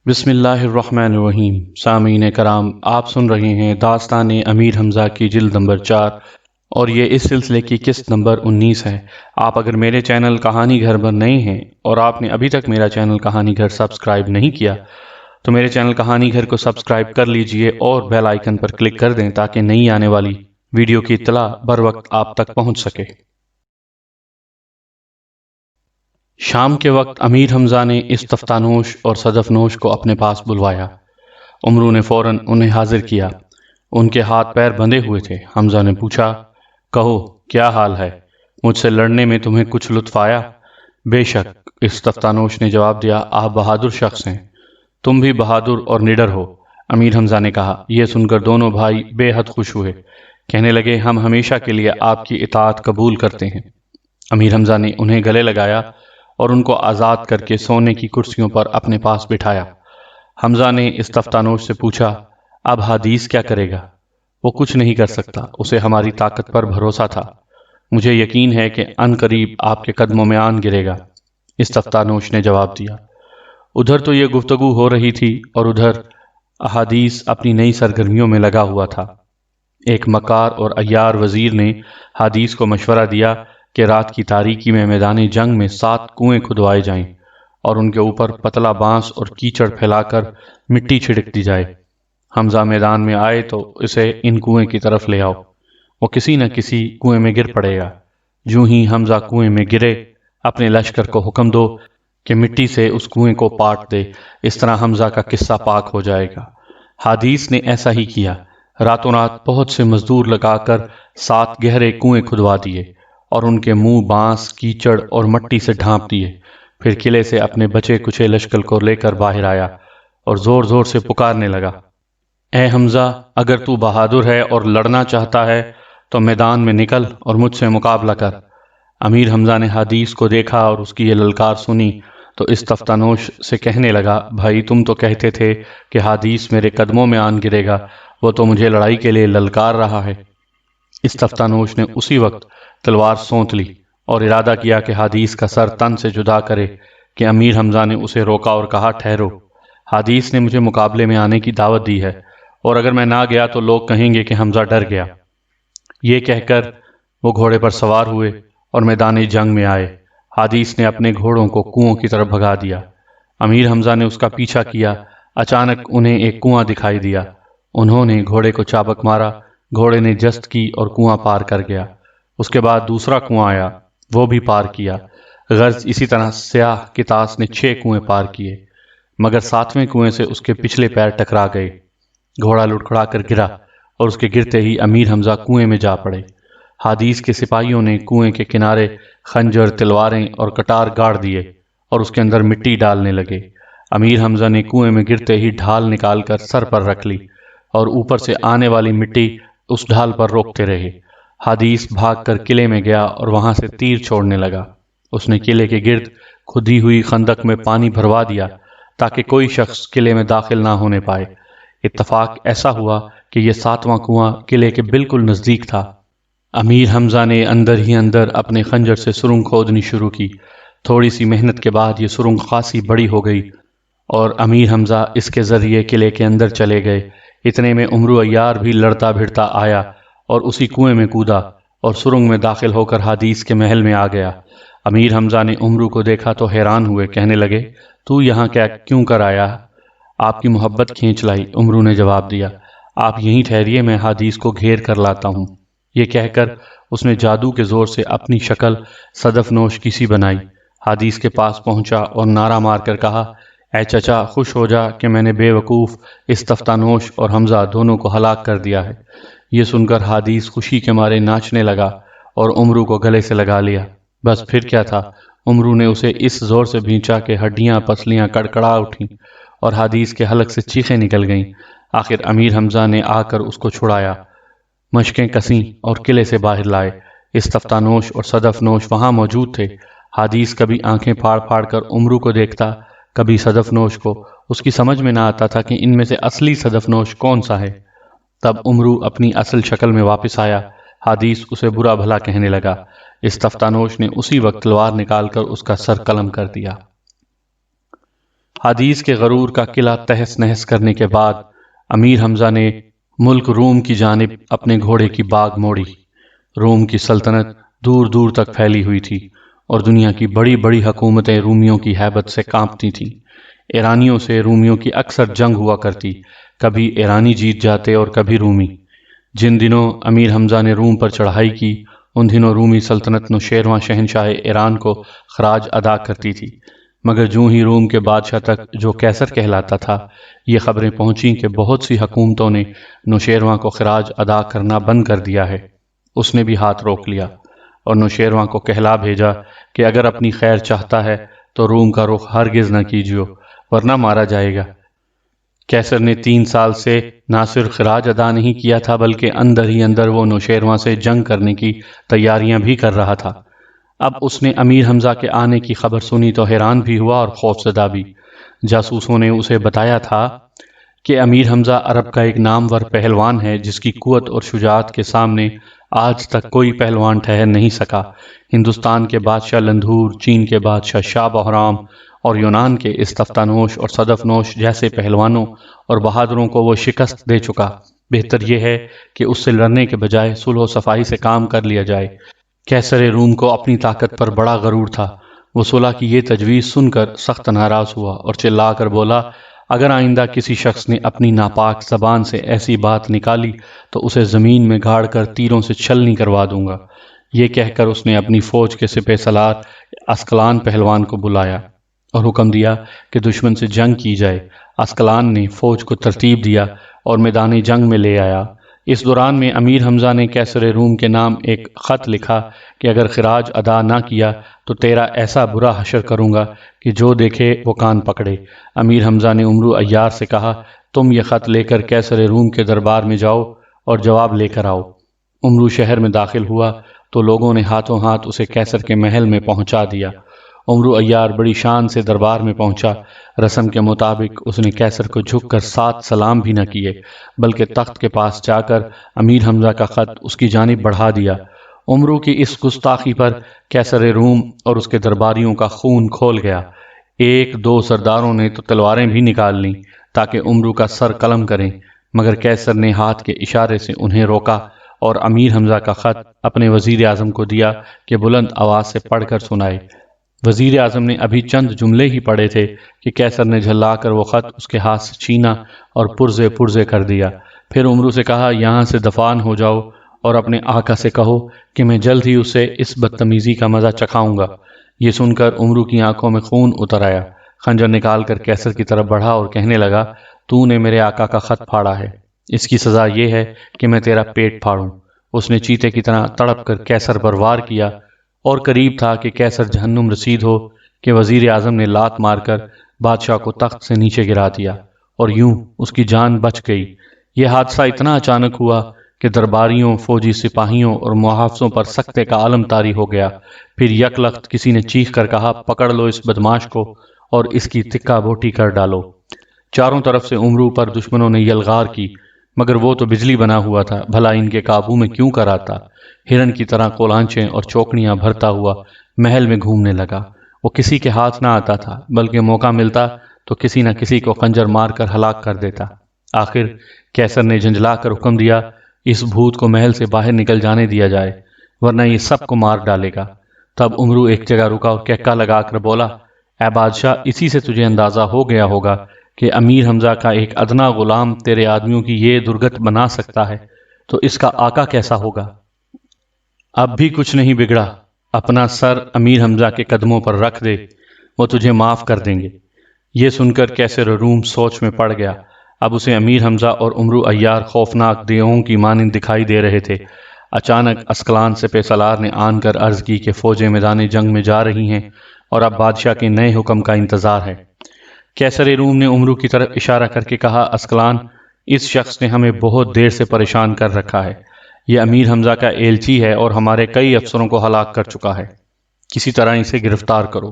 بسم اللہ الرحمن الرحیم۔ سامعین کرام، آپ سن رہے ہیں داستان امیر حمزہ کی جلد نمبر 4 اور یہ اس سلسلے کی قسط نمبر 19 ہے۔ آپ اگر میرے چینل کہانی گھر پر نئے ہیں اور آپ نے ابھی تک میرا چینل کہانی گھر سبسکرائب نہیں کیا تو میرے چینل کہانی گھر کو سبسکرائب کر لیجئے اور بیل آئیکن پر کلک کر دیں تاکہ نئی آنے والی ویڈیو کی اطلاع بر وقت آپ تک پہنچ سکے۔ شام کے وقت امیر حمزہ نے استفتانوش اور صدفنوش کو اپنے پاس بلوایا۔ عمرو نے فوراً انہیں حاضر کیا۔ ان کے ہاتھ پیر بندھے ہوئے تھے۔ حمزہ نے پوچھا، کہو کیا حال ہے؟ مجھ سے لڑنے میں تمہیں کچھ لطف آیا؟ بے شک، استفتانوش نے جواب دیا، آپ بہادر شخص ہیں، تم بھی بہادر اور نڈر ہو۔ امیر حمزہ نے کہا۔ یہ سن کر دونوں بھائی بے حد خوش ہوئے، کہنے لگے، ہم ہمیشہ کے لیے آپ کی اطاعت قبول کرتے ہیں۔ امیر حمزہ نے انہیں گلے لگایا اور ان کو آزاد کر کے سونے کی کرسیوں پر اپنے پاس بٹھایا۔ حمزہ نے استفتانوش سے پوچھا، اب حدیث کیا کرے گا؟ وہ کچھ نہیں کر سکتا، اسے ہماری طاقت پر بھروسہ تھا، مجھے یقین ہے کہ ان قریب آپ کے قدموں میں آن گرے گا۔ استفتانوش نے جواب دیا۔ ادھر تو یہ گفتگو ہو رہی تھی اور ادھر حدیث اپنی نئی سرگرمیوں میں لگا ہوا تھا۔ ایک مکار اور عیار وزیر نے حدیث کو مشورہ دیا کہ رات کی تاریکی میں میدان جنگ میں 7 کنویں کھدوائے جائیں اور ان کے اوپر پتلا بانس اور کیچڑ پھیلا کر مٹی چھڑک دی جائے۔ حمزہ میدان میں آئے تو اسے ان کنویں کی طرف لے آؤ، وہ کسی نہ کسی کنویں میں گر پڑے گا۔ جو ہی حمزہ کنویں میں گرے، اپنے لشکر کو حکم دو کہ مٹی سے اس کنویں کو پاٹ دے، اس طرح حمزہ کا قصہ پاک ہو جائے گا۔ حدیث نے ایسا ہی کیا۔ راتوں رات بہت سے مزدور لگا کر 7 گہرے کنویں کھدوا دیے اور ان کے منہ بانس، کیچڑ اور مٹی سے ڈھانپ دیے۔ پھر قلعے سے اپنے بچے کچے لشکر کو لے کر باہر آیا اور زور زور سے پکارنے لگا، اے حمزہ، اگر تو بہادر ہے اور لڑنا چاہتا ہے تو میدان میں نکل اور مجھ سے مقابلہ کر۔ امیر حمزہ نے حدیث کو دیکھا اور اس کی یہ للکار سنی تو استفتانوش سے کہنے لگا، بھائی تم تو کہتے تھے کہ حدیث میرے قدموں میں آن گرے گا، وہ تو مجھے لڑائی کے لیے للکار رہا ہے۔ استفتانوش نے اسی وقت تلوار سونت لی اور ارادہ کیا کہ حدیث کا سر تن سے جدا کرے کہ امیر حمزہ نے اسے روکا اور کہا، ٹھہرو، حدیث نے مجھے مقابلے میں آنے کی دعوت دی ہے اور اگر میں نہ گیا تو لوگ کہیں گے کہ حمزہ ڈر گیا۔ یہ کہہ کر وہ گھوڑے پر سوار ہوئے اور میدان جنگ میں آئے۔ حدیث نے اپنے گھوڑوں کو کنووں کی طرف بھگا دیا۔ امیر حمزہ نے اس کا پیچھا کیا۔ اچانک انہیں ایک کنواں دکھائی دیا۔ انہوں نے گھوڑے کو چابک مارا، گھوڑے نے جست کی اور کنواں پار کر گیا۔ اس کے بعد دوسرا کنواں آیا، وہ بھی پار کیا۔ غرض اسی طرح سیاہ کتاس نے 6 کنویں پار کیے، مگر 7ویں کنویں سے اس کے پچھلے پیر ٹکرا گئے۔ گھوڑا لڑکھڑا کر گرا اور اس کے گرتے ہی امیر حمزہ کنویں میں جا پڑے۔ حدیث کے سپاہیوں نے کنویں کے کنارے خنجر، تلواریں اور کٹار گاڑ دیے اور اس کے اندر مٹی ڈالنے لگے۔ امیر حمزہ نے کنویں میں گرتے ہی ڈھال نکال کر سر پر رکھ لی اور اوپر سے آنے والی مٹی اس ڈھال پر روکتے رہے۔ حدیث بھاگ کر قلعے میں گیا اور وہاں سے تیر چھوڑنے لگا۔ اس نے قلعے کے گرد کھدی ہوئی خندق میں پانی بھروا دیا تاکہ کوئی شخص قلعے میں داخل نہ ہونے پائے۔ اتفاق ایسا ہوا کہ یہ 7واں کنواں قلعے کے بالکل نزدیک تھا۔ امیر حمزہ نے اندر ہی اندر اپنے خنجر سے سرنگ کھودنی شروع کی۔ تھوڑی سی محنت کے بعد یہ سرنگ خاصی بڑی ہو گئی اور امیر حمزہ اس کے ذریعے قلعے کے اندر چلے گئے۔ اتنے میں عمرو عیار بھی لڑتا بھڑتا آیا اور اسی کنویں میں کودا اور سرنگ میں داخل ہو کر حدیث کے محل میں آ گیا۔ امیر حمزہ نے عمرو کو دیکھا تو حیران ہوئے، کہنے لگے، تو یہاں کیوں کر آیا؟ آپ کی محبت کھینچ لائی۔ عمرو نے جواب دیا، آپ یہیں ٹھہریے، میں حدیث کو گھیر کر لاتا ہوں۔ یہ کہہ کر اس نے جادو کے زور سے اپنی شکل صدفنوش کی سی بنائی، حدیث کے پاس پہنچا اور نعرہ مار کر کہا، اے چچا، خوش ہو جا کہ میں نے بے وقوف استفتانوش اور حمزہ دونوں کو ہلاک کر دیا ہے۔ یہ سن کر حدیث خوشی کے مارے ناچنے لگا اور عمرو کو گلے سے لگا لیا۔ بس پھر کیا تھا، عمرو نے اسے اس زور سے بھینچا کہ ہڈیاں پسلیاں کڑکڑا اٹھیں اور حدیث کے حلق سے چیخیں نکل گئیں۔ آخر امیر حمزہ نے آ کر اس کو چھڑایا، مشقیں کسیں اور قلعے سے باہر لائے۔ استفتانوش اور صدفنوش وہاں موجود تھے۔ حدیث کبھی آنکھیں پھاڑ پھاڑ کر عمرو کو دیکھتا، کبھی صدفنوش کو۔ اس کی سمجھ میں نہ آتا تھا کہ ان میں سے اصلی صدفنوش کون سا ہے۔ تب عمرو اپنی اصل شکل میں واپس آیا۔ حدیث اسے برا بھلا کہنے لگا۔ استفتانوش نے اسی وقت تلوار نکال کر اس کا سر قلم کر دیا۔ حدیث کے غرور کا قلعہ تہس نہس کرنے کے بعد امیر حمزہ نے ملک روم کی جانب اپنے گھوڑے کی باگ موڑی۔ روم کی سلطنت دور دور تک پھیلی ہوئی تھی اور دنیا کی بڑی بڑی حکومتیں رومیوں کی ہیبت سے کانپتی تھیں۔ ایرانیوں سے رومیوں کی اکثر جنگ ہوا کرتی، کبھی ایرانی جیت جاتے اور کبھی رومی۔ جن دنوں امیر حمزہ نے روم پر چڑھائی کی، ان دنوں رومی سلطنت نوشیروان شہنشاہ ایران کو خراج ادا کرتی تھی، مگر جوں ہی روم کے بادشاہ تک، جو کیسر کہلاتا تھا، یہ خبریں پہنچیں کہ بہت سی حکومتوں نے نوشیروان کو خراج ادا کرنا بند کر دیا ہے، اس نے بھی ہاتھ روک لیا اور نوشیروان کو کہلا بھیجا کہ اگر اپنی خیر چاہتا ہے تو روم کا رخ ہرگز نہ کیجیو، ورنہ مارا جائے گا۔ کیسر نے 3 سال سے نہ صرف خراج ادا نہیں کیا تھا، بلکہ اندر ہی اندر وہ نوشیروان سے جنگ کرنے کی تیاریاں بھی کر رہا تھا۔ اب اس نے امیر حمزہ کے آنے کی خبر سنی تو حیران بھی ہوا اور خوفزدہ بھی۔ جاسوسوں نے اسے بتایا تھا کہ امیر حمزہ عرب کا ایک نامور پہلوان ہے، جس کی قوت اور شجاعت کے سامنے آج تک کوئی پہلوان ٹھہر نہیں سکا۔ ہندوستان کے بادشاہ لندھور، چین کے بادشاہ شاہ بہرام اور یونان کے استفتانوش اور صدفنوش جیسے پہلوانوں اور بہادروں کو وہ شکست دے چکا۔ بہتر یہ ہے کہ اس سے لڑنے کے بجائے صلح و صفائی سے کام کر لیا جائے۔ کیسر روم کو اپنی طاقت پر بڑا غرور تھا۔ وہ صلح کی یہ تجویز سن کر سخت ناراض ہوا اور چلا کر بولا، اگر آئندہ کسی شخص نے اپنی ناپاک زبان سے ایسی بات نکالی تو اسے زمین میں گاڑ کر تیروں سے چھلنی کروا دوں گا۔ یہ کہہ کر اس نے اپنی فوج کے سپہ سالار اسقلان پہلوان کو بلایا اور حکم دیا کہ دشمن سے جنگ کی جائے۔ اسقلان نے فوج کو ترتیب دیا اور میدان جنگ میں لے آیا۔ اس دوران میں امیر حمزہ نے کیسر روم کے نام ایک خط لکھا کہ اگر خراج ادا نہ کیا تو تیرا ایسا برا حشر کروں گا کہ جو دیکھے وہ کان پکڑے۔ امیر حمزہ نے عمرو عیار سے کہا، تم یہ خط لے کر کیسر روم کے دربار میں جاؤ اور جواب لے کر آؤ۔ عمرو شہر میں داخل ہوا تو لوگوں نے ہاتھوں ہاتھ اسے کیسر کے محل میں پہنچا دیا۔ عمرو عیار بڑی شان سے دربار میں پہنچا۔ رسم کے مطابق اس نے کیسر کو جھک کر 7 سلام بھی نہ کیے، بلکہ تخت کے پاس جا کر امیر حمزہ کا خط اس کی جانب بڑھا دیا۔ عمرو کی اس گستاخی پر کیسر روم اور اس کے درباریوں کا خون کھول گیا۔ 1-2 سرداروں نے تو تلواریں بھی نکال لیں تاکہ عمرو کا سر قلم کریں، مگر کیسر نے ہاتھ کے اشارے سے انہیں روکا اور امیر حمزہ کا خط اپنے وزیر اعظم کو دیا کہ بلند آواز سے پڑھ کر سنائے۔ وزیر اعظم نے ابھی چند جملے ہی پڑھے تھے کہ کیسر نے جھلا کر وہ خط اس کے ہاتھ سے چھینا اور پرزے پرزے کر دیا۔ پھر عمرو سے کہا، یہاں سے دفان ہو جاؤ اور اپنے آقا سے کہو کہ میں جلد ہی اسے اس بدتمیزی کا مزہ چکھاؤں گا۔ یہ سن کر عمرو کی آنکھوں میں خون اتر آیا۔ خنجر نکال کر کیسر کی طرف بڑھا اور کہنے لگا، تو نے میرے آقا کا خط پھاڑا ہے، اس کی سزا یہ ہے کہ میں تیرا پیٹ پھاڑوں۔ اس نے چیتے کی طرح تڑپ کر کیسر پر وار کیا اور قریب تھا کہ کیسر جہنم رسید ہو کہ وزیر اعظم نے لات مار کر بادشاہ کو تخت سے نیچے گرا دیا اور یوں اس کی جان بچ گئی۔ یہ حادثہ اتنا اچانک ہوا کہ درباریوں، فوجی سپاہیوں اور محافظوں پر سکتے کا عالم طاری ہو گیا۔ پھر یک لخت کسی نے چیخ کر کہا، پکڑ لو اس بدماش کو اور اس کی تکہ بوٹی کر ڈالو۔ چاروں طرف سے عمرو پر دشمنوں نے یلغار کی، مگر وہ تو بجلی بنا ہوا تھا، بھلا ان کے قابو میں کیوں کر آتا۔ ہرن کی طرح کولانچیں اور چوکڑیاں بھرتا ہوا محل میں گھومنے لگا۔ وہ کسی کے ہاتھ نہ آتا تھا، بلکہ موقع ملتا تو کسی نہ کسی کو خنجر مار کر ہلاک کر دیتا۔ آخر کیسر نے جھنجھلا کر حکم دیا، اس بھوت کو محل سے باہر نکل جانے دیا جائے، ورنہ یہ سب کو مار ڈالے گا۔ تب عمرو ایک جگہ رکا اور کہکا لگا کر بولا، اے بادشاہ، اسی سے تجھے اندازہ ہو گیا ہوگا کہ امیر حمزہ کا ایک ادنا غلام تیرے آدمیوں کی یہ درگت بنا سکتا ہے، تو اس کا آقا کیسا ہوگا؟ اب بھی کچھ نہیں بگڑا، اپنا سر امیر حمزہ کے قدموں پر رکھ دے، وہ تجھے معاف کر دیں گے۔ یہ سن کر کیسر روم سوچ میں پڑ گیا۔ اب اسے امیر حمزہ اور عمرو عیار خوفناک دیووں کی مانند دکھائی دے رہے تھے۔ اچانک اسقلان سپہ سالار نے آن کر عرض کی کہ فوجیں میدان جنگ میں جا رہی ہیں اور اب بادشاہ کے نئے حکم کا انتظار ہے۔ کیسر روم نے عمرو کی طرف اشارہ کر کے کہا، اسقلان، اس شخص نے ہمیں بہت دیر سے پریشان کر رکھا ہے۔ یہ امیر حمزہ کا ایلچی ہے اور ہمارے کئی افسروں کو ہلاک کر چکا ہے، کسی طرح اسے گرفتار کرو۔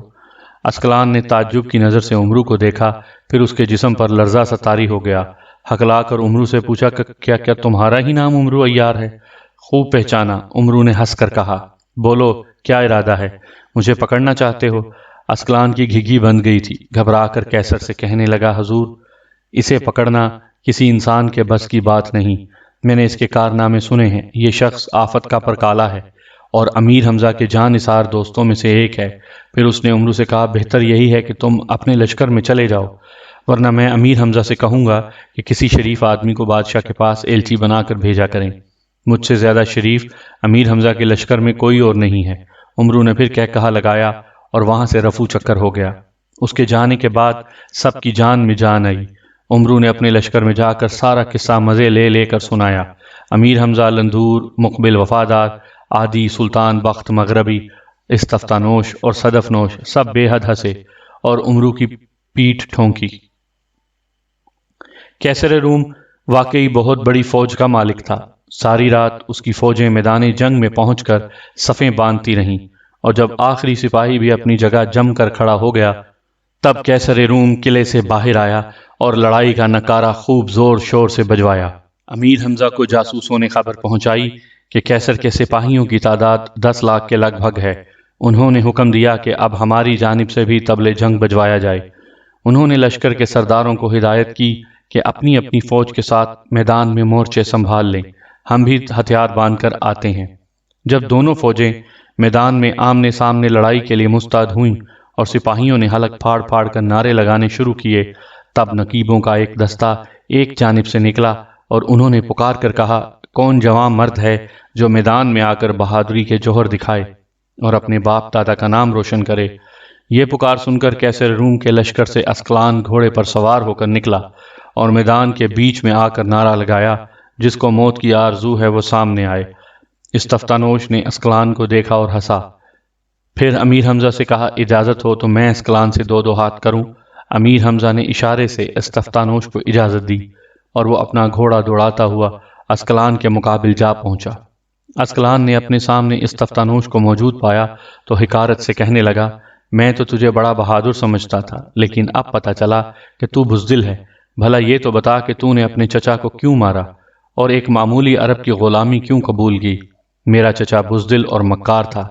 اسقلان نے تعجب کی نظر سے عمرو کو دیکھا، پھر اس کے جسم پر لرزہ سا طاری ہو گیا۔ ہکلا کر عمرو سے پوچھا کہ کیا تمہارا ہی نام عمرو عیار ہے؟ خوب پہچانا، عمرو نے ہنس کر کہا۔ بولو، کیا ارادہ ہے؟ مجھے پکڑنا چاہتے ہو؟ اسکلان کی گھگی بند گئی تھی۔ گھبرا کر کیسر سے کہنے لگا، حضور اسے پکڑنا کسی انسان کے بس کی بات نہیں، میں نے اس کے کارنامے سنے ہیں، یہ شخص آفت کا پرکالا ہے اور امیر حمزہ کے جاں نثار دوستوں میں سے ایک ہے۔ پھر اس نے عمرو سے کہا، بہتر یہی ہے کہ تم اپنے لشکر میں چلے جاؤ، ورنہ میں امیر حمزہ سے کہوں گا کہ کسی شریف آدمی کو بادشاہ کے پاس ایلچی بنا کر بھیجا کریں، مجھ سے زیادہ شریف امیر حمزہ کے لشکر میں کوئی اور نہیں ہے۔ عمرو نے پھر کہا لگایا اور وہاں سے رفو چکر ہو گیا۔ اس کے جانے کے بعد سب کی جان میں جان آئی۔ عمرو نے اپنے لشکر میں جا کر سارا قصہ مزے لے لے کر سنایا۔ امیر حمزہ، لندھور، مقبل وفادار، عادی، سلطان بخت مغربی، استفتانوش اور صدف نوش سب بے حد ہنسے اور عمرو کی پیٹھ ٹھونکی۔ کیسر روم واقعی بہت بڑی فوج کا مالک تھا۔ ساری رات اس کی فوجیں میدان جنگ میں پہنچ کر صفیں باندھتی رہیں، اور جب آخری سپاہی بھی اپنی جگہ جم کر کھڑا ہو گیا تب کیسر روم قلعے سے باہر آیا اور لڑائی کا نکارہ خوب زور شور سے بجوایا۔ امیر حمزہ کو جاسوسوں نے خبر پہنچائی کہ کیسر کے سپاہیوں کی تعداد 10 لاکھ کے لگ بھگ ہے۔ انہوں نے حکم دیا کہ اب ہماری جانب سے بھی طبل جنگ بجوایا جائے۔ انہوں نے لشکر کے سرداروں کو ہدایت کی کہ اپنی اپنی فوج کے ساتھ میدان میں مورچے سنبھال لیں، ہم بھی ہتھیار باندھ کر آتے ہیں۔ جب دونوں فوجیں میدان میں آمنے سامنے لڑائی کے لیے مستعد ہوئیں اور سپاہیوں نے حلق پھاڑ پھاڑ کر نعرے لگانے شروع کیے، تب نقیبوں کا ایک دستہ ایک جانب سے نکلا اور انہوں نے پکار کر کہا، کون جوان مرد ہے جو میدان میں آ کر بہادری کے جوہر دکھائے اور اپنے باپ دادا کا نام روشن کرے؟ یہ پکار سن کر کیسر روم کے لشکر سے اسکلان گھوڑے پر سوار ہو کر نکلا اور میدان کے بیچ میں آ کر نعرہ لگایا، جس کو موت کی آرزو ہے وہ سامنے آئے۔ استفتانوش نے اسکلان کو دیکھا اور ہنسا۔ پھر امیر حمزہ سے کہا، اجازت ہو تو میں اسکلان سے دو ہاتھ کروں۔ امیر حمزہ نے اشارے سے استفتانوش کو اجازت دی اور وہ اپنا گھوڑا دوڑاتا ہوا اسکلان کے مقابل جا پہنچا۔ اسکلان نے اپنے سامنے استفتانوش کو موجود پایا تو حقارت سے کہنے لگا، میں تو تجھے بڑا بہادر سمجھتا تھا، لیکن اب پتہ چلا کہ تو بزدل ہے۔ بھلا یہ تو بتا کہ تو نے اپنے چچا کو کیوں مارا اور ایک معمولی عرب کی غلامی کیوں قبول کی؟ میرا چچا بزدل اور مکار تھا،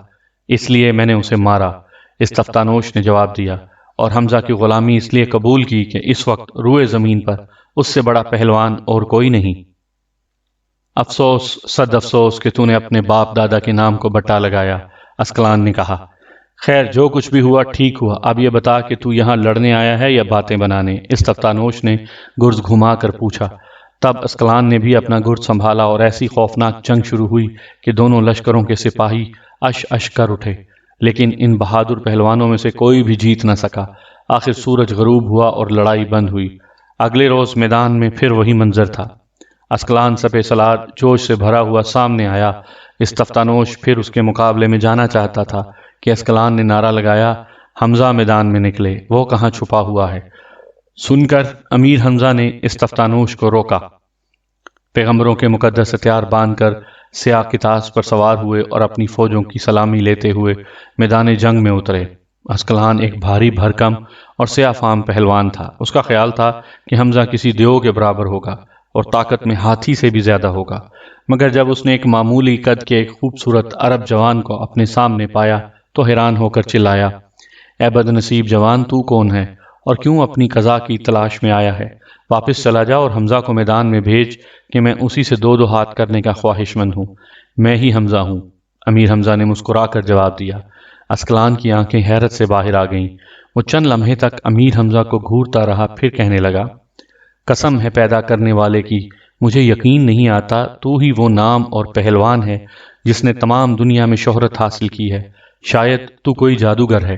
اس لیے میں نے اسے مارا، استفتانوش نے جواب دیا، اور حمزہ کی غلامی اس لیے قبول کی کہ اس وقت روئے زمین پر اس سے بڑا پہلوان اور کوئی نہیں۔ افسوس، صد افسوس کہ تو نے اپنے باپ دادا کے نام کو بٹا لگایا، اسکلان نے کہا۔ خیر جو کچھ بھی ہوا ٹھیک ہوا، اب یہ بتا کہ تو یہاں لڑنے آیا ہے یا باتیں بنانے؟ استفتانوش نے گرز گھما کر پوچھا۔ تب اسکلان نے بھی اپنا گرز سنبھالا اور ایسی خوفناک جنگ شروع ہوئی کہ دونوں لشکروں کے سپاہی اش اش کر اٹھے، لیکن ان بہادر پہلوانوں میں سے کوئی بھی جیت نہ سکا۔ آخر سورج غروب ہوا اور لڑائی بند ہوئی۔ اگلے روز میدان میں پھر وہی منظر تھا۔ اسکلان سپہ سالار جوش سے بھرا ہوا سامنے آیا۔ استفتانوش پھر اس کے مقابلے میں جانا چاہتا تھا کہ اسکلان نے نعرہ لگایا، حمزہ میدان میں نکلے، وہ کہاں چھپا ہوا ہے؟ سن کر امیر حمزہ نے استفتانوش کو روکا۔ پیغمبروں کے مقدس ہتھیار باندھ کر سیاہ کتاس پر سوار ہوئے اور اپنی فوجوں کی سلامی لیتے ہوئے میدان جنگ میں اترے۔ اسکلان ایک بھاری بھرکم اور سیاہ فام پہلوان تھا۔ اس کا خیال تھا کہ حمزہ کسی دیو کے برابر ہوگا اور طاقت میں ہاتھی سے بھی زیادہ ہوگا، مگر جب اس نے ایک معمولی قد کے ایک خوبصورت عرب جوان کو اپنے سامنے پایا تو حیران ہو کر چلایا، اے بد نصیب جوان، تو کون ہے اور کیوں اپنی قضا کی تلاش میں آیا ہے؟ واپس چلا جا اور حمزہ کو میدان میں بھیج کہ میں اسی سے دو ہاتھ کرنے کا خواہش مند ہوں، میں ہی حمزہ ہوں۔ امیر حمزہ نے مسکرا کر جواب دیا۔ اسکلان کی آنکھیں حیرت سے باہر آ گئیں۔ وہ چند لمحے تک امیر حمزہ کو گھورتا رہا، پھر کہنے لگا، قسم ہے پیدا کرنے والے کی، مجھے یقین نہیں آتا تو ہی وہ نام اور پہلوان ہے جس نے تمام دنیا میں شہرت حاصل کی ہے۔ شاید تو کوئی جادوگر ہے۔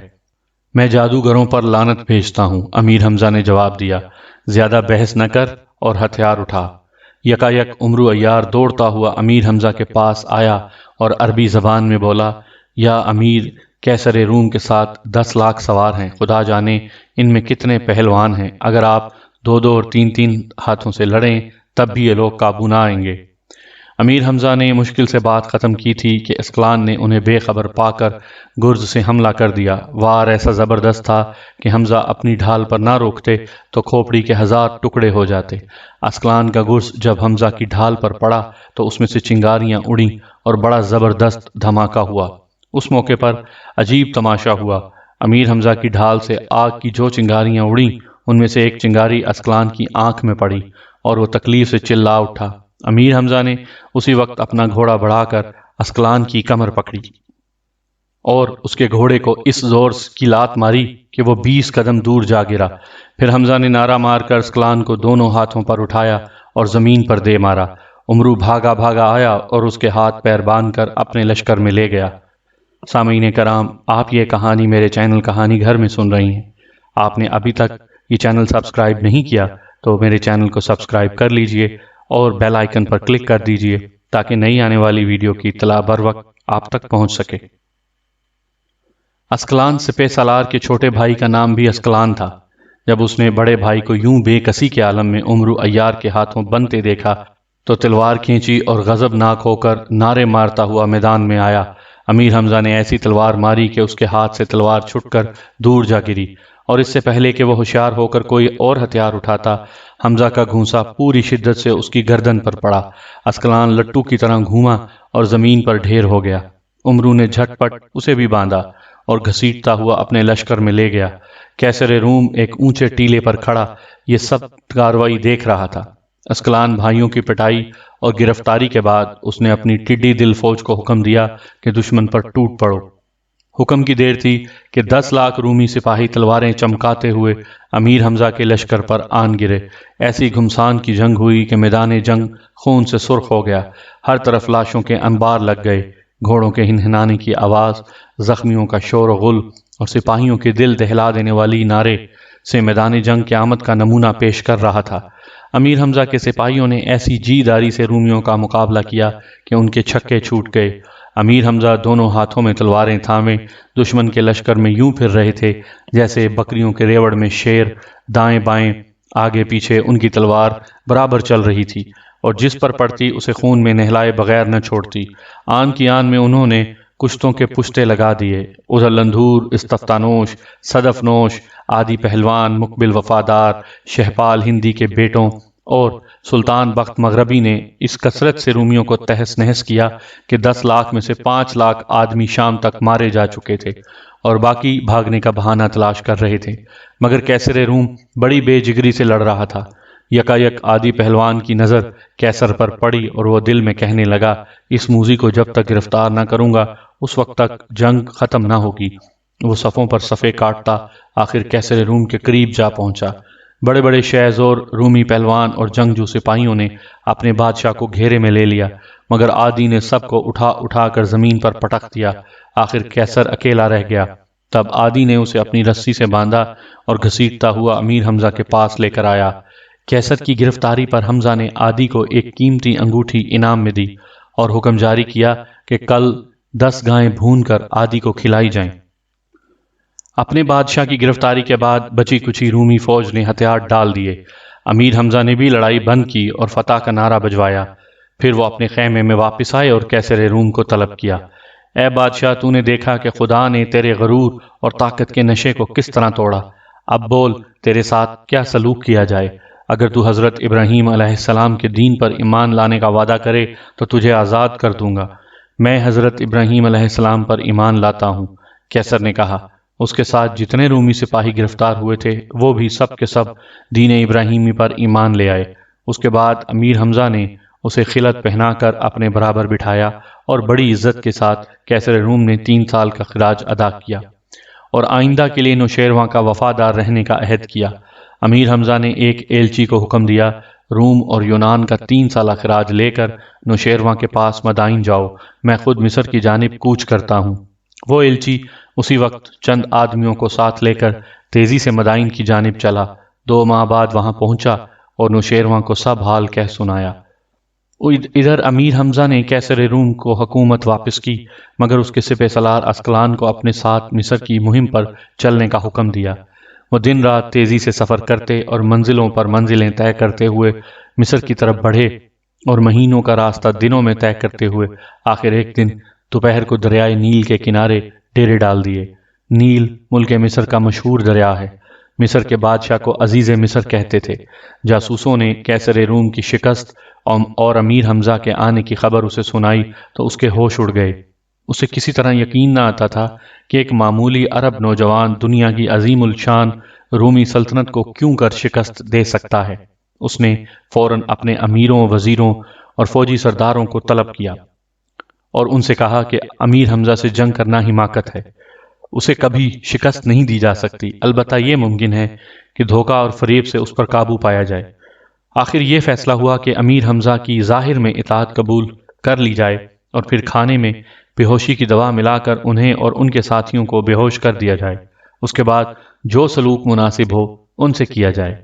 میں جادوگروں پر لعنت بھیجتا ہوں، امیر حمزہ نے جواب دیا۔ زیادہ بحث نہ کر اور ہتھیار اٹھا۔ یکا یک عمرو عیار دوڑتا ہوا امیر حمزہ کے پاس آیا اور عربی زبان میں بولا، یا امیر، کیسر روم کے ساتھ 10 لاکھ سوار ہیں، خدا جانے ان میں کتنے پہلوان ہیں، اگر آپ 2 اور 3 ہاتھوں سے لڑیں تب بھی یہ لوگ قابو نہ آئیں گے۔ امیر حمزہ نے مشکل سے بات ختم کی تھی کہ اسکلان نے انہیں بے خبر پا کر گرز سے حملہ کر دیا۔ وار ایسا زبردست تھا کہ حمزہ اپنی ڈھال پر نہ روکتے تو کھوپڑی کے 1000 ٹکڑے ہو جاتے۔ اسکلان کا گرز جب حمزہ کی ڈھال پر پڑا تو اس میں سے چنگاریاں اڑیں اور بڑا زبردست دھماکہ ہوا۔ اس موقع پر عجیب تماشا ہوا۔ امیر حمزہ کی ڈھال سے آگ کی جو چنگاریاں اڑیں ان میں سے ایک چنگاری اسکلان کی آنکھ میں پڑی اور وہ تکلیف سے چلا اٹھا۔ امیر حمزہ نے اسی وقت اپنا گھوڑا بڑھا کر اسکلان کی کمر پکڑی اور اس کے گھوڑے کو اس زور کی لات ماری کہ وہ 20 قدم دور جا گرا۔ پھر حمزہ نے نعرہ مار کر اسکلان کو دونوں ہاتھوں پر اٹھایا اور زمین پر دے مارا۔ عمرو بھاگا بھاگا آیا اور اس کے ہاتھ پیر باندھ کر اپنے لشکر میں لے گیا۔ سامعین کرام، آپ یہ کہانی میرے چینل کہانی گھر میں سن رہی ہیں۔ آپ نے ابھی تک یہ چینل سبسکرائب نہیں کیا تو میرے چینل کو سبسکرائب کر لیجئے اور بیل آئیکن پر کلک کر دیجئے تاکہ نئی آنے والی ویڈیو کی اطلاع بر وقت آپ تک پہنچ سکے۔ اسکلان سپہ سالار کے چھوٹے بھائی کا نام بھی اسکلان تھا۔ جب اس نے بڑے بھائی کو یوں بے کسی کے عالم میں عمرو عیار کے ہاتھوں بنتے دیکھا تو تلوار کھینچی اور غضب ناک ہو کر نعرے مارتا ہوا میدان میں آیا۔ امیر حمزہ نے ایسی تلوار ماری کہ اس کے ہاتھ سے تلوار چھٹ کر دور جا گری، اور اس سے پہلے کہ وہ ہوشیار ہو کر کوئی اور ہتھیار اٹھاتا، حمزہ کا گھونسا پوری شدت سے اس کی گردن پر پڑا۔ اسکلان لٹو کی طرح گھوما اور زمین پر ڈھیر ہو گیا۔ عمرو نے جھٹ پٹ اسے بھی باندھا اور گھسیٹتا ہوا اپنے لشکر میں لے گیا۔ کیسر روم ایک اونچے ٹیلے پر کھڑا یہ سب کارروائی دیکھ رہا تھا۔ اسکلان بھائیوں کی پٹائی اور گرفتاری کے بعد اس نے اپنی ٹڈی دل فوج کو حکم دیا کہ دشمن پر ٹوٹ پڑو۔ حکم کی دیر تھی کہ 10 لاکھ رومی سپاہی تلواریں چمکاتے ہوئے امیر حمزہ کے لشکر پر آن گرے۔ ایسی گھمسان کی جنگ ہوئی کہ میدان جنگ خون سے سرخ ہو گیا۔ ہر طرف لاشوں کے انبار لگ گئے، گھوڑوں کے ہنہنانے کی آواز، زخمیوں کا شور و غل اور سپاہیوں کے دل دہلا دینے والی نعرے سے میدان جنگ قیامت کا نمونہ پیش کر رہا تھا۔ امیر حمزہ کے سپاہیوں نے ایسی جی داری سے رومیوں کا مقابلہ کیا کہ ان کے چھکے چھوٹ گئے۔ امیر حمزہ دونوں ہاتھوں میں تلواریں تھامے دشمن کے لشکر میں یوں پھر رہے تھے جیسے بکریوں کے ریوڑ میں شیر، دائیں بائیں آگے پیچھے ان کی تلوار برابر چل رہی تھی اور جس پر پڑتی اسے خون میں نہلائے بغیر نہ چھوڑتی۔ آن کی آن میں انہوں نے کشتوں کے پشتے لگا دیے۔ ادھر لندھور، استفتانوش، صدف نوش، عادی پہلوان، مقبل وفادار، شہپال ہندی کے بیٹوں اور سلطان بخت مغربی نے اس کثرت سے رومیوں کو تہس نہس کیا کہ 10 لاکھ میں سے 5 لاکھ آدمی شام تک مارے جا چکے تھے اور باقی بھاگنے کا بہانہ تلاش کر رہے تھے۔ مگر کیسر روم بڑی بے جگری سے لڑ رہا تھا۔ یکایک عادی پہلوان کی نظر کیسر پر پڑی اور وہ دل میں کہنے لگا، اس موذی کو جب تک گرفتار نہ کروں گا اس وقت تک جنگ ختم نہ ہوگی۔ وہ صفوں پر صفے کاٹتا آخر کیسر روم کے قریب جا پہنچا۔ بڑے بڑے شہزور رومی پہلوان اور جنگجو سپاہیوں نے اپنے بادشاہ کو گھیرے میں لے لیا، مگر عادی نے سب کو اٹھا اٹھا کر زمین پر پٹک دیا۔ آخر کیسر اکیلا رہ گیا۔ تب عادی نے اسے اپنی رسی سے باندھا اور گھسیٹتا ہوا امیر حمزہ کے پاس لے کر آیا۔ کیسر کی گرفتاری پر حمزہ نے عادی کو ایک قیمتی انگوٹھی انعام میں دی اور حکم جاری کیا کہ کل 10 گائیں بھون کر عادی کو کھلائی جائیں۔ اپنے بادشاہ کی گرفتاری کے بعد بچی کچی رومی فوج نے ہتھیار ڈال دیے۔ امیر حمزہ نے بھی لڑائی بند کی اور فتح کا نعرہ بجوایا۔ پھر وہ اپنے خیمے میں واپس آئے اور کیسر روم کو طلب کیا۔ اے بادشاہ، تو نے دیکھا کہ خدا نے تیرے غرور اور طاقت کے نشے کو کس طرح توڑا۔ اب بول تیرے ساتھ کیا سلوک کیا جائے۔ اگر تو حضرت ابراہیم علیہ السلام کے دین پر ایمان لانے کا وعدہ کرے تو تجھے آزاد کر دوں گا۔ میں حضرت ابراہیم علیہ السلام پر ایمان لاتا ہوں، کیسر نے کہا۔ اس کے ساتھ جتنے رومی سپاہی گرفتار ہوئے تھے وہ بھی سب کے سب دین ابراہیمی پر ایمان لے آئے۔ اس کے بعد امیر حمزہ نے اسے خلعت پہنا کر اپنے برابر بٹھایا اور بڑی عزت کے ساتھ کیسر روم نے 3 سال کا خراج ادا کیا اور آئندہ کے لیے نوشیروان کا وفادار رہنے کا عہد کیا۔ امیر حمزہ نے ایک ایلچی کو حکم دیا، روم اور یونان کا 3 سالہ خراج لے کر نوشیروان کے پاس مدائن جاؤ، میں خود مصر کی جانب کوچ کرتا ہوں۔ وہ ایلچی اسی وقت چند آدمیوں کو ساتھ لے کر تیزی سے مدائن کی جانب چلا۔ 2 ماہ بعد وہاں پہنچا اور نوشیروان کو سب حال کہہ سنایا۔ ادھر امیر حمزہ نے کیسر روم کو حکومت واپس کی، مگر اس کے سپہ سالار اسکلان کو اپنے ساتھ مصر کی مہم پر چلنے کا حکم دیا۔ وہ دن رات تیزی سے سفر کرتے اور منزلوں پر منزلیں طے کرتے ہوئے مصر کی طرف بڑھے اور مہینوں کا راستہ دنوں میں طے کرتے ہوئے آخر ایک دن دوپہر کو دریائے نیل کے کنارے ڈیرے ڈال دیے۔ نیل ملک مصر کا مشہور دریا ہے۔ مصر کے بادشاہ کو عزیز مصر کہتے تھے۔ جاسوسوں نے کیسر روم کی شکست اور امیر حمزہ کے آنے کی خبر اسے سنائی تو اس کے ہوش اڑ گئے۔ اسے کسی طرح یقین نہ آتا تھا کہ ایک معمولی عرب نوجوان دنیا کی عظیم الشان رومی سلطنت کو کیوں کر شکست دے سکتا ہے۔ اس نے فوراً اپنے امیروں، وزیروں اور فوجی سرداروں کو طلب کیا اور ان سے کہا کہ امیر حمزہ سے جنگ کرنا حماقت ہے، اسے کبھی شکست نہیں دی جا سکتی، البتہ یہ ممکن ہے کہ دھوکہ اور فریب سے اس پر قابو پایا جائے۔ آخر یہ فیصلہ ہوا کہ امیر حمزہ کی ظاہر میں اطاعت قبول کر لی جائے اور پھر کھانے میں بے ہوشی کی دوا ملا کر انہیں اور ان کے ساتھیوں کو بے ہوش کر دیا جائے، اس کے بعد جو سلوک مناسب ہو ان سے کیا جائے۔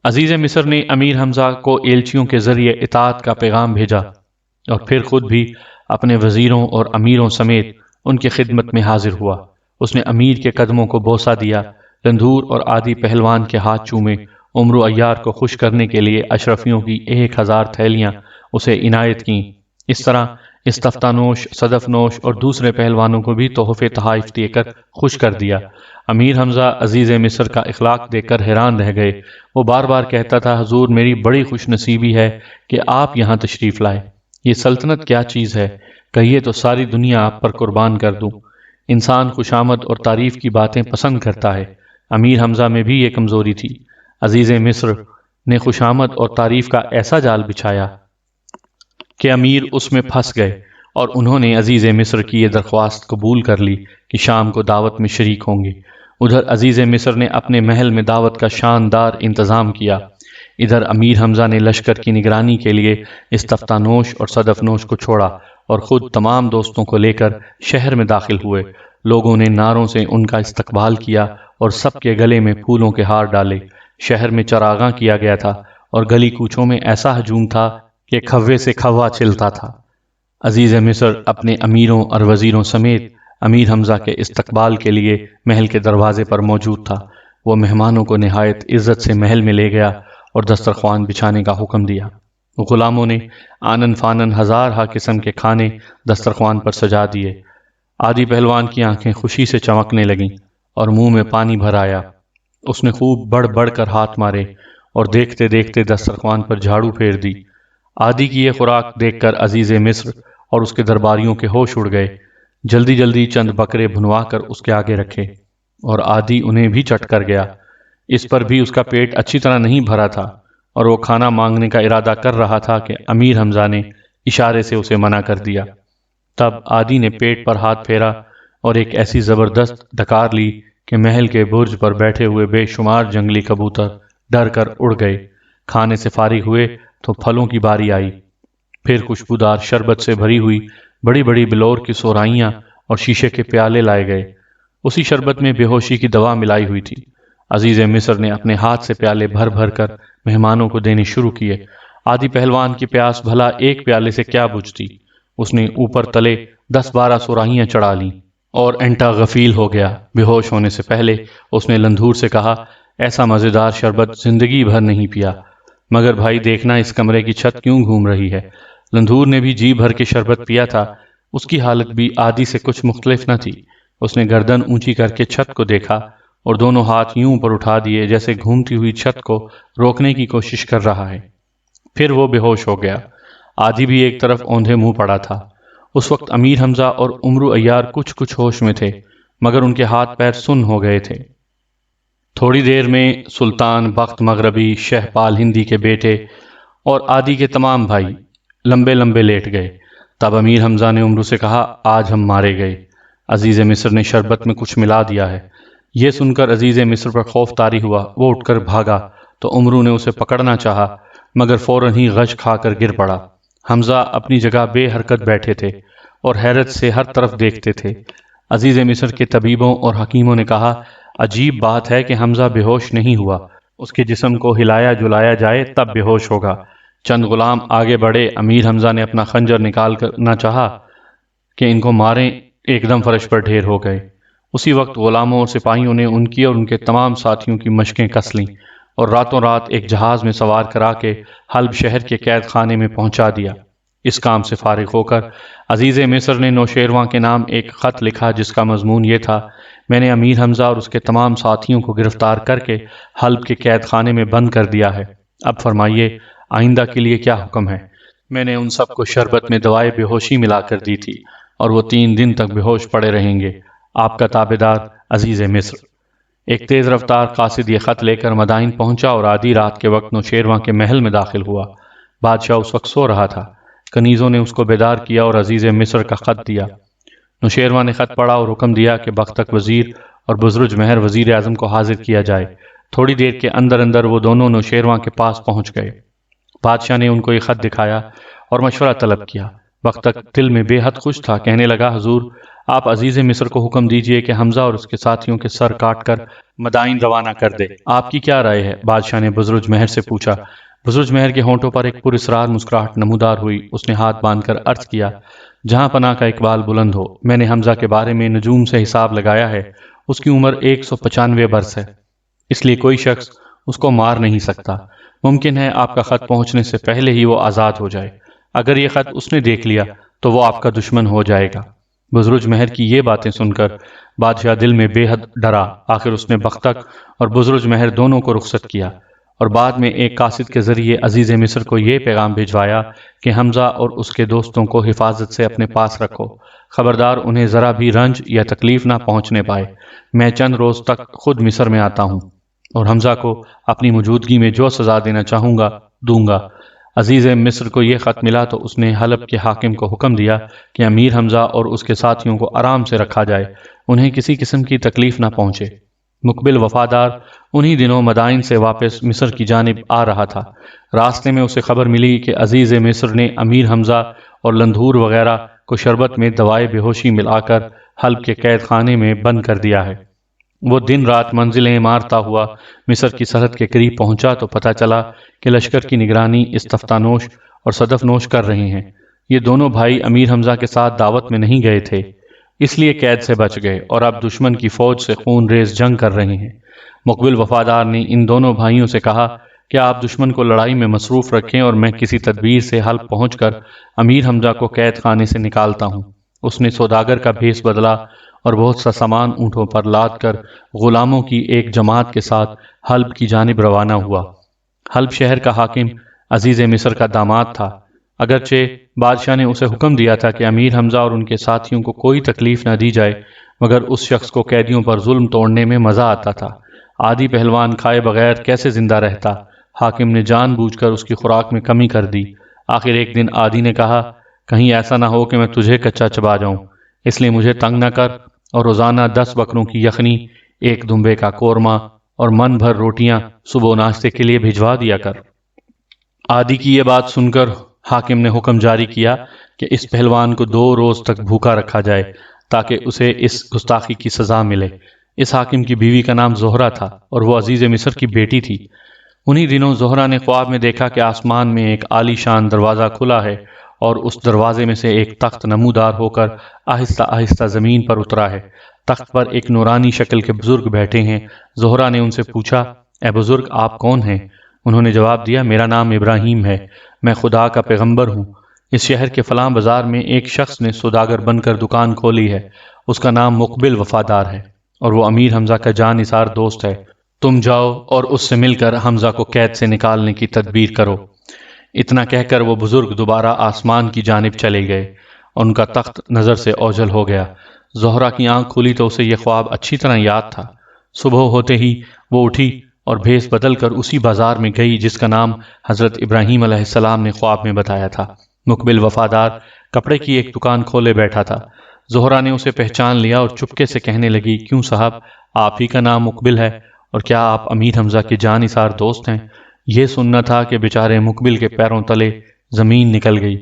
عزیز مصر نے امیر حمزہ کو ایلچیوں کے ذریعے اطاعت کا پیغام بھیجا اور پھر خود بھی اپنے وزیروں اور امیروں سمیت ان کی خدمت میں حاضر ہوا۔ اس نے امیر کے قدموں کو بوسہ دیا، لندھور اور عادی پہلوان کے ہاتھ چومے، عمرو عیار کو خوش کرنے کے لیے اشرفیوں کی 1000 تھیلیاں اسے عنایت کیں۔ اس طرح استفتانوش، صدف نوش اور دوسرے پہلوانوں کو بھی تحفے تحائف دے کر خوش کر دیا۔ امیر حمزہ عزیز مصر کا اخلاق دیکھ کر حیران رہ گئے۔ وہ بار بار کہتا تھا، حضور میری بڑی خوش نصیبی ہے کہ آپ یہاں تشریف لائے، یہ سلطنت کیا چیز ہے، کہیے تو ساری دنیا آپ پر قربان کر دوں۔ انسان خوشامد اور تعریف کی باتیں پسند کرتا ہے، امیر حمزہ میں بھی یہ کمزوری تھی۔ عزیز مصر نے خوشامد اور تعریف کا ایسا جال بچھایا کہ امیر اس میں پھنس گئے اور انہوں نے عزیز مصر کی یہ درخواست قبول کر لی کہ شام کو دعوت میں شریک ہوں گے۔ ادھر عزیز مصر نے اپنے محل میں دعوت کا شاندار انتظام کیا۔ ادھر امیر حمزہ نے لشکر کی نگرانی کے لیے استفتانوش اور صدف نوش کو چھوڑا اور خود تمام دوستوں کو لے کر شہر میں داخل ہوئے۔ لوگوں نے نعروں سے ان کا استقبال کیا اور سب کے گلے میں پھولوں کے ہار ڈالے۔ شہر میں چراغاں کیا گیا تھا اور گلی کوچوں میں ایسا ہجوم تھا کہ کھوے سے کھوا چلتا تھا۔ عزیز مصر اپنے امیروں اور وزیروں سمیت امیر حمزہ کے استقبال کے لیے محل کے دروازے پر موجود تھا۔ وہ مہمانوں کو نہایت عزت سے محل میں لے گیا اور دسترخوان بچھانے کا حکم دیا۔ غلاموں نے آنن فانن ہزارہا قسم کے کھانے دسترخوان پر سجا دیے۔ عادی پہلوان کی آنکھیں خوشی سے چمکنے لگیں اور منہ میں پانی بھر آیا۔ اس نے خوب بڑھ بڑھ کر ہاتھ مارے اور دیکھتے دیکھتے دسترخوان پر جھاڑو پھیر دی۔ عادی کی یہ خوراک دیکھ کر عزیز مصر اور اس کے درباریوں کے ہوش اڑ گئے۔ جلدی جلدی چند بکرے بھنوا کر اس کے آگے رکھے اور عادی انہیں بھی چٹ کر گیا۔ اس پر بھی اس کا پیٹ اچھی طرح نہیں بھرا تھا اور وہ کھانا مانگنے کا ارادہ کر رہا تھا کہ امیر حمزہ نے اشارے سے اسے منع کر دیا۔ تب عادی نے پیٹ پر ہاتھ پھیرا اور ایک ایسی زبردست ڈکار لی کہ محل کے برج پر بیٹھے ہوئے بے شمار جنگلی کبوتر ڈر کر اڑ گئے۔ کھانے سے فارغ ہوئے تو پھلوں کی باری آئی، پھر خوشبودار شربت سے بھری ہوئی بڑی بڑی بلور کی سورائیاں اور شیشے کے پیالے لائے گئے۔ اسی شربت میں بے ہوشی کی دوا ملائی ہوئی تھی۔ عزیز مصر نے اپنے ہاتھ سے پیالے بھر بھر کر مہمانوں کو دینے شروع کیے۔ عادی پہلوان کی پیاس بھلا ایک پیالے سے کیا بجھتی، اس نے اوپر تلے 10-12 سوراخیاں چڑھا لیں اور انٹا غفیل ہو گیا۔ بے ہوش ہونے سے پہلے اس نے لندھور سے کہا، ایسا مزیدار شربت زندگی بھر نہیں پیا، مگر بھائی دیکھنا اس کمرے کی چھت کیوں گھوم رہی ہے۔ لندھور نے بھی جی بھر کے شربت پیا تھا، اس کی حالت بھی عادی سے کچھ مختلف نہ تھی۔ اس نے گردن اونچی کر کے چھت کو دیکھا اور دونوں ہاتھ یوں پر اٹھا دیے جیسے گھومتی ہوئی چھت کو روکنے کی کوشش کر رہا ہے۔ پھر وہ بے ہوش ہو گیا۔ عادی بھی ایک طرف اوندھے منہ پڑا تھا۔ اس وقت امیر حمزہ اور عمرو عیار کچھ ہوش میں تھے، مگر ان کے ہاتھ پیر سن ہو گئے تھے۔ تھوڑی دیر میں سلطان بخت مغربی، شہپال ہندی کے بیٹے اور عادی کے تمام بھائی لمبے لمبے لیٹ گئے۔ تب امیر حمزہ نے عمرو سے کہا، آج ہم مارے گئے، عزیز مصر نے شربت میں کچھ ملا دیا ہے۔ یہ سن کر عزیز مصر پر خوف طاری ہوا، وہ اٹھ کر بھاگا تو عمرو نے اسے پکڑنا چاہا، مگر فوراً ہی غش کھا کر گر پڑا۔ حمزہ اپنی جگہ بے حرکت بیٹھے تھے اور حیرت سے ہر طرف دیکھتے تھے۔ عزیز مصر کے طبیبوں اور حکیموں نے کہا، عجیب بات ہے کہ حمزہ بے ہوش نہیں ہوا، اس کے جسم کو ہلایا جلایا جائے تب بے ہوش ہوگا۔ چند غلام آگے بڑھے، امیر حمزہ نے اپنا خنجر نکال کرنا چاہا کہ ان کو ماریں، ایک دم فرش پر ڈھیر ہو گئے۔ اسی وقت غلاموں اور سپاہیوں نے ان کی اور ان کے تمام ساتھیوں کی مشقیں کس لیں اور راتوں رات ایک جہاز میں سوار کرا کے حلب شہر کے قید خانے میں پہنچا دیا۔ اس کام سے فارغ ہو کر عزیز مصر نے نوشیرواں کے نام ایک خط لکھا جس کا مضمون یہ تھا، میں نے امیر حمزہ اور اس کے تمام ساتھیوں کو گرفتار کر کے حلب کے قید خانے میں بند کر دیا ہے، اب فرمائیے آئندہ کے لیے کیا حکم ہے۔ میں نے ان سب کو شربت میں دوائے بے ہوشی ملا کر دی تھی اور وہ 3 دن تک بے ہوش پڑے رہیں گے۔ آپ کا تابعدار عزیز مصر۔ ایک تیز رفتار قاصد یہ خط لے کر مدائن پہنچا اور آدھی رات کے وقت نوشیروان کے محل میں داخل ہوا۔ بادشاہ اس وقت سو رہا تھا۔ کنیزوں نے اس کو بیدار کیا اور عزیز مصر کا خط دیا۔ نوشیروان نے خط پڑھا اور حکم دیا کہ بختک وزیر اور بزرج مہر وزیر اعظم کو حاضر کیا جائے۔ تھوڑی دیر کے اندر اندر وہ دونوں نوشیروان کے پاس پہنچ گئے۔ بادشاہ نے ان کو یہ خط دکھایا اور مشورہ طلب کیا۔ بختک دل میں بے حد خوش تھا، کہنے لگا، حضور آپ عزیز مصر کو حکم دیجئے کہ حمزہ اور اس کے ساتھیوں کے سر کاٹ کر مدائن روانہ کر دے۔ آپ کی کیا رائے ہے؟ بادشاہ نے بزرج مہر سے پوچھا۔ بزرج مہر کے ہونٹوں پر ایک پراسرار مسکراہٹ نمودار ہوئی۔ اس نے ہاتھ باندھ کر عرض کیا، جہاں پناہ کا اقبال بلند ہو، میں نے حمزہ کے بارے میں نجوم سے حساب لگایا ہے، اس کی عمر 195 برس ہے، اس لیے کوئی شخص اس کو مار نہیں سکتا۔ ممکن ہے آپ کا خط پہنچنے سے پہلے ہی وہ آزاد ہو جائے۔ اگر یہ خط اس نے دیکھ لیا تو وہ آپ کا دشمن ہو جائے گا۔ بزرج مہر کی یہ باتیں سن کر بادشاہ دل میں بے حد ڈرا۔ آخر اس نے بختک اور بزرج مہر دونوں کو رخصت کیا اور بعد میں ایک قاصد کے ذریعے عزیز مصر کو یہ پیغام بھجوایا کہ حمزہ اور اس کے دوستوں کو حفاظت سے اپنے پاس رکھو، خبردار انہیں ذرا بھی رنج یا تکلیف نہ پہنچنے پائے۔ میں چند روز تک خود مصر میں آتا ہوں اور حمزہ کو اپنی موجودگی میں جو سزا دینا چاہوں گا دوں گا۔ عزیز مصر کو یہ خط ملا تو اس نے حلب کے حاکم کو حکم دیا کہ امیر حمزہ اور اس کے ساتھیوں کو آرام سے رکھا جائے، انہیں کسی قسم کی تکلیف نہ پہنچے۔ مقبل وفادار انہی دنوں مدائن سے واپس مصر کی جانب آ رہا تھا۔ راستے میں اسے خبر ملی کہ عزیز مصر نے امیر حمزہ اور لندھور وغیرہ کو شربت میں دوائے بے ہوشی ملا کر حلب کے قید خانے میں بند کر دیا ہے۔ وہ دن رات منزلیں مارتا ہوا مصر کی سرحد کے قریب پہنچا تو پتہ چلا کہ لشکر کی نگرانی استفتانوش اور صدفنوش کر رہے ہیں۔ یہ دونوں بھائی امیر حمزہ کے ساتھ دعوت میں نہیں گئے تھے، اس لیے قید سے بچ گئے اور اب دشمن کی فوج سے خون ریز جنگ کر رہے ہیں۔ مقبل وفادار نے ان دونوں بھائیوں سے کہا کہ آپ دشمن کو لڑائی میں مصروف رکھیں اور میں کسی تدبیر سے حلب پہنچ کر امیر حمزہ کو قید خانے سے نکالتا ہوں۔ اس نے سوداگر کا بھیس بدلا اور بہت سا سامان اونٹوں پر لاد کر غلاموں کی ایک جماعت کے ساتھ حلب کی جانب روانہ ہوا۔ حلب شہر کا حاکم عزیز مصر کا داماد تھا۔ اگرچہ بادشاہ نے اسے حکم دیا تھا کہ امیر حمزہ اور ان کے ساتھیوں کو کوئی تکلیف نہ دی جائے، مگر اس شخص کو قیدیوں پر ظلم توڑنے میں مزہ آتا تھا۔ عادی پہلوان کھائے بغیر کیسے زندہ رہتا؟ حاکم نے جان بوجھ کر اس کی خوراک میں کمی کر دی۔ آخر ایک دن عادی نے کہا، کہیں ایسا نہ ہو کہ میں تجھے کچا چبا جاؤں، اس لیے مجھے تنگ نہ کر اور روزانہ 10 بکروں کی یخنی، 1 دمبے کا قورمہ اور من بھر روٹیاں صبح ناشتے کے لیے بھجوا دیا کر۔ عادی کی یہ بات سن کر حاکم نے حکم جاری کیا کہ اس پہلوان کو 2 روز تک بھوکا رکھا جائے تاکہ اسے اس گستاخی کی سزا ملے۔ اس حاکم کی بیوی کا نام زہرہ تھا اور وہ عزیز مصر کی بیٹی تھی۔ انہی دنوں زہرہ نے خواب میں دیکھا کہ آسمان میں ایک عالی شان دروازہ کھلا ہے اور اس دروازے میں سے ایک تخت نمودار ہو کر آہستہ آہستہ زمین پر اترا ہے۔ تخت پر ایک نورانی شکل کے بزرگ بیٹھے ہیں۔ زہرہ نے ان سے پوچھا، اے بزرگ آپ کون ہیں؟ انہوں نے جواب دیا، میرا نام ابراہیم ہے، میں خدا کا پیغمبر ہوں۔ اس شہر کے فلاں بازار میں ایک شخص نے سوداگر بن کر دکان کھولی ہے، اس کا نام مقبل وفادار ہے اور وہ امیر حمزہ کا جان نثار دوست ہے۔ تم جاؤ اور اس سے مل کر حمزہ کو قید سے نکالنے کی تدبیر کرو۔ اتنا کہہ کر وہ بزرگ دوبارہ آسمان کی جانب چلے گئے اور ان کا تخت نظر سے اوجھل ہو گیا۔ زہرہ کی آنکھ کھلی تو اسے یہ خواب اچھی طرح یاد تھا۔ صبح ہوتے ہی وہ اٹھی اور بھیس بدل کر اسی بازار میں گئی جس کا نام حضرت ابراہیم علیہ السلام نے خواب میں بتایا تھا۔ مقبل وفادار کپڑے کی ایک دکان کھولے بیٹھا تھا۔ زہرہ نے اسے پہچان لیا اور چپکے سے کہنے لگی، کیوں صاحب، آپ ہی کا نام مقبل ہے اور کیا آپ امیر حمزہ کے جان نثار دوست ہیں؟ یہ سننا تھا کہ بیچارے مقبل کے پیروں تلے زمین نکل گئی،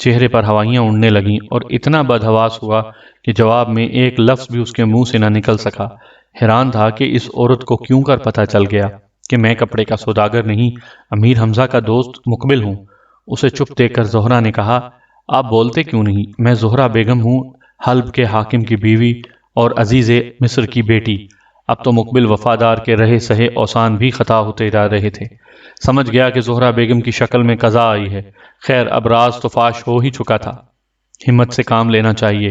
چہرے پر ہوائیاں اڑنے لگیں اور اتنا بدحواس ہوا کہ جواب میں ایک لفظ بھی اس کے منہ سے نہ نکل سکا۔ حیران تھا کہ اس عورت کو کیوں کر پتہ چل گیا کہ میں کپڑے کا سوداگر نہیں، امیر حمزہ کا دوست مقبل ہوں۔ اسے چپ دیکھ کر زہرہ نے کہا، آپ بولتے کیوں نہیں؟ میں زہرہ بیگم ہوں، حلب کے حاکم کی بیوی اور عزیز مصر کی بیٹی۔ اب تو مقبل وفادار کے رہے سہے اوسان بھی خطا ہوتے جا رہے تھے۔ سمجھ گیا کہ زہرہ بیگم کی شکل میں قضا آئی ہے۔ خیر اب راز تو فاش ہو ہی چکا تھا، ہمت سے کام لینا چاہیے۔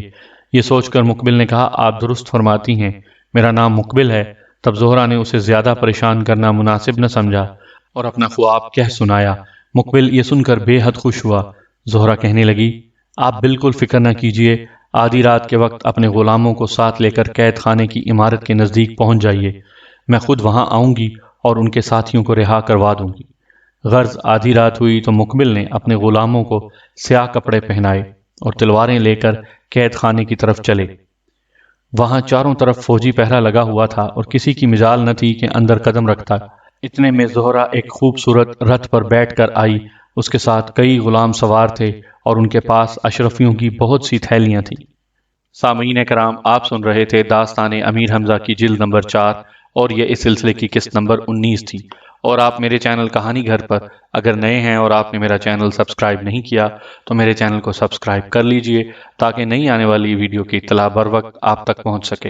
یہ سوچ کر مقبل نے کہا، آپ درست فرماتی ہیں، میرا نام مقبل ہے۔ تب زہرہ نے اسے زیادہ پریشان کرنا مناسب نہ سمجھا اور اپنا خواب کہہ سنایا۔ مقبل یہ سن کر بے حد خوش ہوا۔ زہرا کہنے لگی، آپ بالکل فکر نہ کیجیے، آدھی رات کے وقت اپنے غلاموں کو ساتھ لے کر قید خانے کی عمارت کے نزدیک پہنچ جائیے، میں خود وہاں آؤں گی اور ان کے ساتھیوں کو رہا کروا دوں گی۔ غرض آدھی رات ہوئی تو مقبل نے اپنے غلاموں کو سیاہ کپڑے پہنائے اور تلواریں لے کر قید خانے کی طرف چلے۔ وہاں چاروں طرف فوجی پہرا لگا ہوا تھا اور کسی کی مجال نہ تھی کہ اندر قدم رکھتا۔ اتنے میں زہرا ایک خوبصورت رتھ پر بیٹھ کر آئی، اس کے ساتھ کئی غلام سوار تھے اور ان کے پاس اشرفیوں کی بہت سی تھیلیاں تھیں۔ سامعین کرام، آپ سن رہے تھے داستان امیر حمزہ کی جلد نمبر 4 اور یہ اس سلسلے کی قسط نمبر 19 تھی۔ اور آپ میرے چینل کہانی گھر پر اگر نئے ہیں اور آپ نے میرا چینل سبسکرائب نہیں کیا تو میرے چینل کو سبسکرائب کر لیجئے تاکہ نئی آنے والی ویڈیو کی اطلاع بر وقت آپ تک پہنچ سکے۔